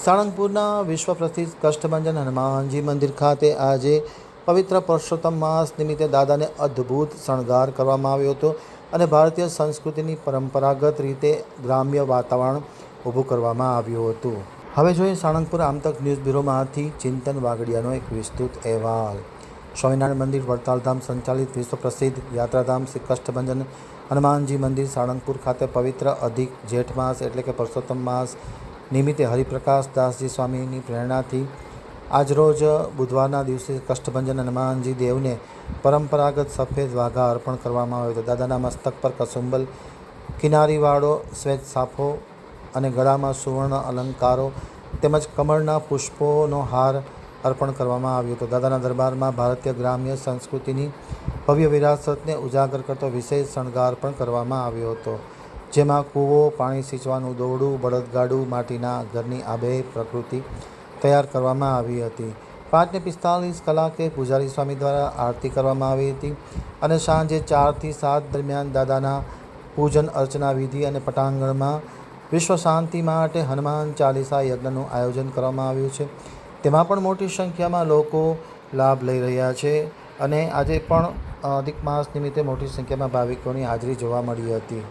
સાળંગપુરના વિશ્વ પ્રસિદ્ધ કષ્ટભંજન હનુમાનજી મંદિર ખાતે આજે પવિત્ર પુરુષોત્તમ માસ નિમિત્તે દાદાને અદ્ભુત શણગાર કરવામાં આવ્યો હતો અને ભારતીય સંસ્કૃતિની પરંપરાગત રીતે ગ્રામ્ય વાતાવરણ ઊભું કરવામાં આવ્યું હતું. હવે જોઈએ સાળંગપુર આમતક ન્યૂઝ બ્યુરોમાંથી ચિંતન વાગડિયાનો એક વિસ્તૃત અહેવાલ. સ્વામિનારાયણ મંદિર વડતાલધામ સંચાલિત વિશ્વ પ્રસિદ્ધ યાત્રાધામ શ્રી કષ્ટભંજન હનુમાનજી મંદિર સાળંગપુર ખાતે પવિત્ર અધિક જેઠ માસ એટલે કે પુરુષોત્તમ માસ નિમિત્તે હરિપ્રકાશ દાસજી સ્વામીની પ્રેરણાથી આજરોજ બુધવારના દિવસે કષ્ટભંજન હનુમાનજી દેવને પરંપરાગત સફેદ વાઘા અર્પણ કરવામાં આવ્યો હતો. દાદાના મસ્તક પર કસુંબલ કિનારીવાળો શ્વેત સાફો અને ગળામાં સુવર્ણ અલંકારો તેમજ કમળના પુષ્પોનો હાર અર્પણ કરવામાં આવ્યો હતો. દાદાના દરબારમાં ભારતીય ગ્રામ્ય સંસ્કૃતિની ભવ્ય વિરાસતને ઉજાગર કરતો વિશેષ શણગાર પણ કરવામાં આવ્યો હતો, જેમાં કૂવો, પાણી સિંચવાનું દોરડું, બળદગાડું, માટીના ઘરની આબે પ્રકૃતિ તૈયાર કરવામાં આવી હતી. 5:45 કલાકે પૂજારી સ્વામી દ્વારા આરતી કરવામાં આવી હતી અને સાંજે 4 થી 7 દરમિયાન દાદાના પૂજન અર્ચના વિધિ અને પટાંગણમાં વિશ્વ શાંતિ માટે હનુમાન ચાલીસા યજ્ઞનું આયોજન કરવામાં આવ્યું છે. તેમાં પણ મોટી સંખ્યામાં લોકો લાભ લઈ રહ્યા છે અને આજે પણ અધિક માસ નિમિત્તે મોટી સંખ્યામાં ભાવિકોની હાજરી જોવા મળી હતી.